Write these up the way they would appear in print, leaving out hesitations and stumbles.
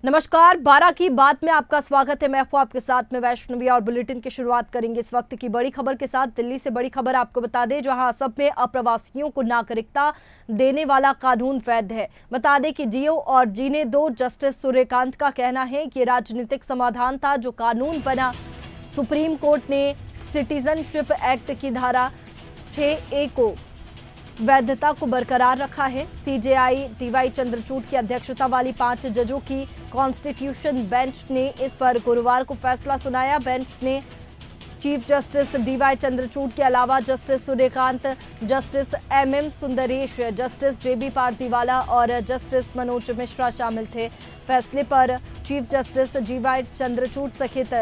नमस्कार, 12 की बात में आपका स्वागत है। मैं हूं आपके साथ में वैष्णवी और बुलेटिन की शुरुआत करेंगे इस वक्त की बड़ी खबर के साथ। दिल्ली से बड़ी खबर आपको बता दें, जहां असम में अप्रवासियों को नागरिकता देने वाला कानून वैध है। बता दें कि जियो और जीने दो जस्टिस सूर्यकांत का कहना है कि राजनीतिक समाधान था जो कानून बना। सुप्रीम कोर्ट ने सिटीजनशिप एक्ट की धारा 6A को वैधता को बरकरार रखा है। सीजेआई डीवाई चंद्रचूड़ की अध्यक्षता वाली 5 जजों की कॉन्स्टिट्यूशन बेंच ने इस पर गुरुवार को फैसला सुनाया। बेंच ने चीफ जस्टिस डीवाई चंद्रचूड़ के अलावा justice Suryakant, justice MM Sundresh, justice JB Pardiwala और जस्टिस मनोज मिश्रा शामिल थे। फैसले पर चीफ जस्टिस डीवाई चंद्रचूड़ सहित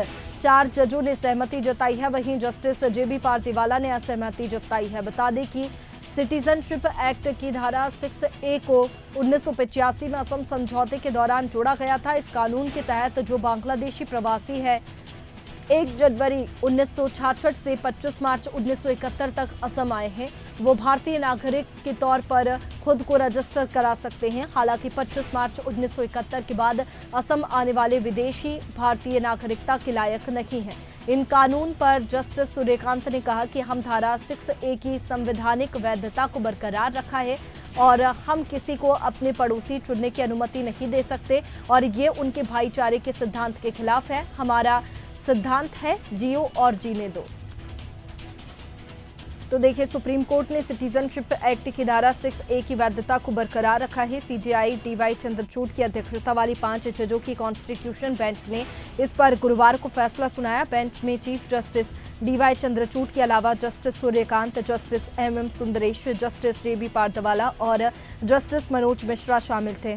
4 जजों ने सहमति जताई है। वहीं जस्टिस JB पारदीवाला ने असहमति जताई है। बता दें कि सिटीजनशिप एक्ट की धारा 6A को 1985 में असम समझौते के दौरान जोड़ा गया था। इस कानून के तहत जो बांग्लादेशी प्रवासी है 1 जनवरी 1966 से 25 मार्च 1971 तक असम आए हैं, वो भारतीय नागरिक के तौर पर खुद को रजिस्टर करा सकते हैं। हालांकि 25 मार्च 1971 के बाद असम आने वाले विदेशी भारतीय नागरिकता के लायक नहीं हैं। इन कानून पर जस्टिस सूर्यकांत ने कहा कि हम धारा 6A की संवैधानिक वैधता को बरकरार रखा है और हम किसी को अपने पड़ोसी चुनने की अनुमति नहीं दे सकते और ये उनके भाईचारे के सिद्धांत के खिलाफ है। हमारा सिद्धांत है जियो और जीने दो। तो देखिए, सुप्रीम कोर्ट ने सिटीजनशिप एक्ट की धारा 6A की वैधता को बरकरार रखा है। सीजेआई डीवाई चंद्रचूड़ की अध्यक्षता वाली 5 जजों की कॉन्स्टिट्यूशन बेंच ने इस पर गुरुवार को फैसला सुनाया। बेंच में चीफ जस्टिस डीवाई चंद्रचूड़ के अलावा justice Suryakant, justice MM Sundresh, justice JB Pardiwala और जस्टिस मनोज मिश्रा शामिल थे।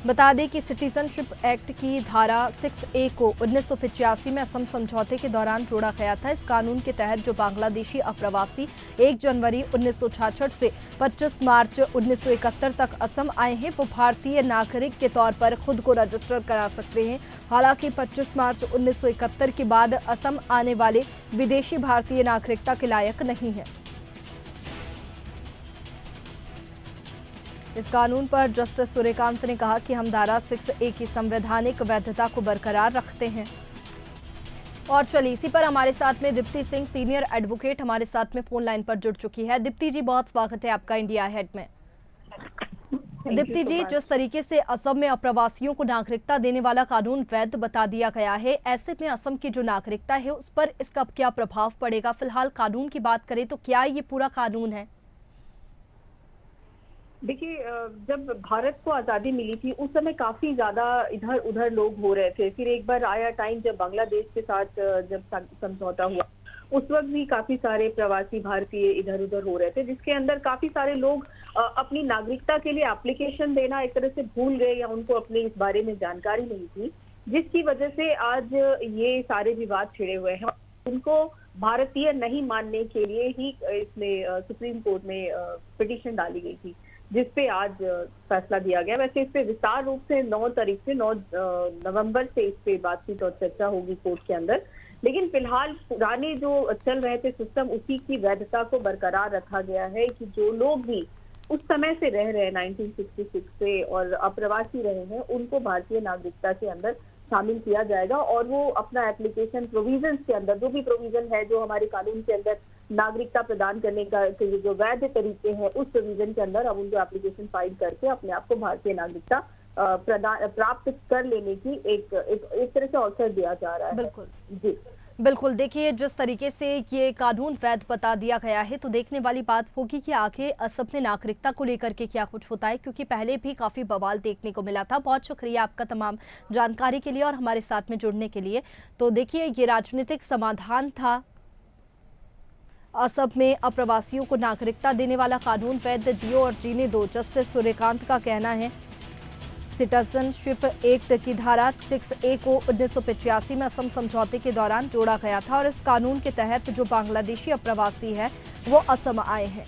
बता दें कि सिटीजनशिप एक्ट की धारा 6A को 1985 में असम समझौते के दौरान जोड़ा गया था। इस कानून के तहत जो बांग्लादेशी अप्रवासी 1 जनवरी 1966 से 25 मार्च 1971 तक असम आए हैं, वो भारतीय नागरिक के तौर पर खुद को रजिस्टर करा सकते हैं। हालांकि 25 मार्च 1971 के बाद असम आने वाले विदेशी भारतीय नागरिकता के लायक नहीं है। इस कानून पर जस्टिस सूर्यकांत ने कहा कि हम धारा 6A की संवैधानिक वैधता को बरकरार रखते हैं। और चलिए, इसी पर हमारे साथ में दीप्ति सिंह, सीनियर एडवोकेट, हमारे साथ में फोन लाइन पर जुड़ चुकी है। दीप्ति जी, बहुत स्वागत है आपका इंडिया हेड में। दीप्ति जी, जिस तरीके से असम में अप्रवासियों को नागरिकता देने वाला कानून वैध बता दिया गया है, ऐसे में असम की जो नागरिकता है उस पर इसका क्या प्रभाव पड़ेगा? फिलहाल कानून की बात करें तो क्या ये पूरा कानून है? देखिए, जब भारत को आज़ादी मिली थी उस समय काफी ज्यादा इधर उधर लोग हो रहे थे। फिर एक बार आया टाइम जब बांग्लादेश के साथ जब समझौता हुआ, उस वक्त भी काफी सारे प्रवासी भारतीय इधर उधर हो रहे थे, जिसके अंदर काफी सारे लोग अपनी नागरिकता के लिए एप्लीकेशन देना एक तरह से भूल गए या उनको अपने इस बारे में जानकारी नहीं थी, जिसकी वजह से आज ये सारे विवाद छिड़े हुए हैं। उनको भारतीय नहीं मानने के लिए ही इसमें सुप्रीम कोर्ट में पिटीशन डाली गई थी, जिसपे आज फैसला दिया गया। वैसे इस पे विस्तार रूप से 9 नवंबर से इस पे बातचीत और चर्चा होगी कोर्ट के अंदर, लेकिन फिलहाल पुराने जो चल रहे थे सिस्टम, उसी की वैधता को बरकरार रखा गया है कि जो लोग भी उस समय से रह रहे हैं 1966 से और अप्रवासी रहे हैं, उनको भारतीय नागरिकता के अंदर शामिल किया जाएगा और वो अपना एप्लीकेशन प्रोविजन के अंदर, जो भी प्रोविजन है जो हमारे कानून के अंदर नागरिकता प्रदान करने का जो वैध तरीके हैं, उस प्रोविजन के अंदर अब उनको एप्लीकेशन फाइल करके अपने आप को भारतीय नागरिकता प्राप्त कर लेने की एक तरह से अवसर दिया जा रहा है। बिल्कुल जी बिल्कुल। देखिए, जिस तरीके से ये कानून वैध बता दिया गया है तो देखने वाली बात होगी कि आगे असम में नागरिकता को लेकर के क्या कुछ होता है, क्योंकि पहले भी काफी बवाल देखने को मिला था। बहुत शुक्रिया आपका तमाम जानकारी के लिए और हमारे साथ में जुड़ने के लिए। तो देखिए, ये राजनीतिक समाधान था। असम में अप्रवासियों को नागरिकता देने वाला कानून वैध, जियो और जीने दो। जस्टिस सूर्यकांत का कहना है सिटीजनशिप एक्ट की धारा 6A को 1985 में असम समझौते के दौरान जोड़ा गया था और इस कानून के तहत जो बांग्लादेशी अप्रवासी है वो असम आए हैं।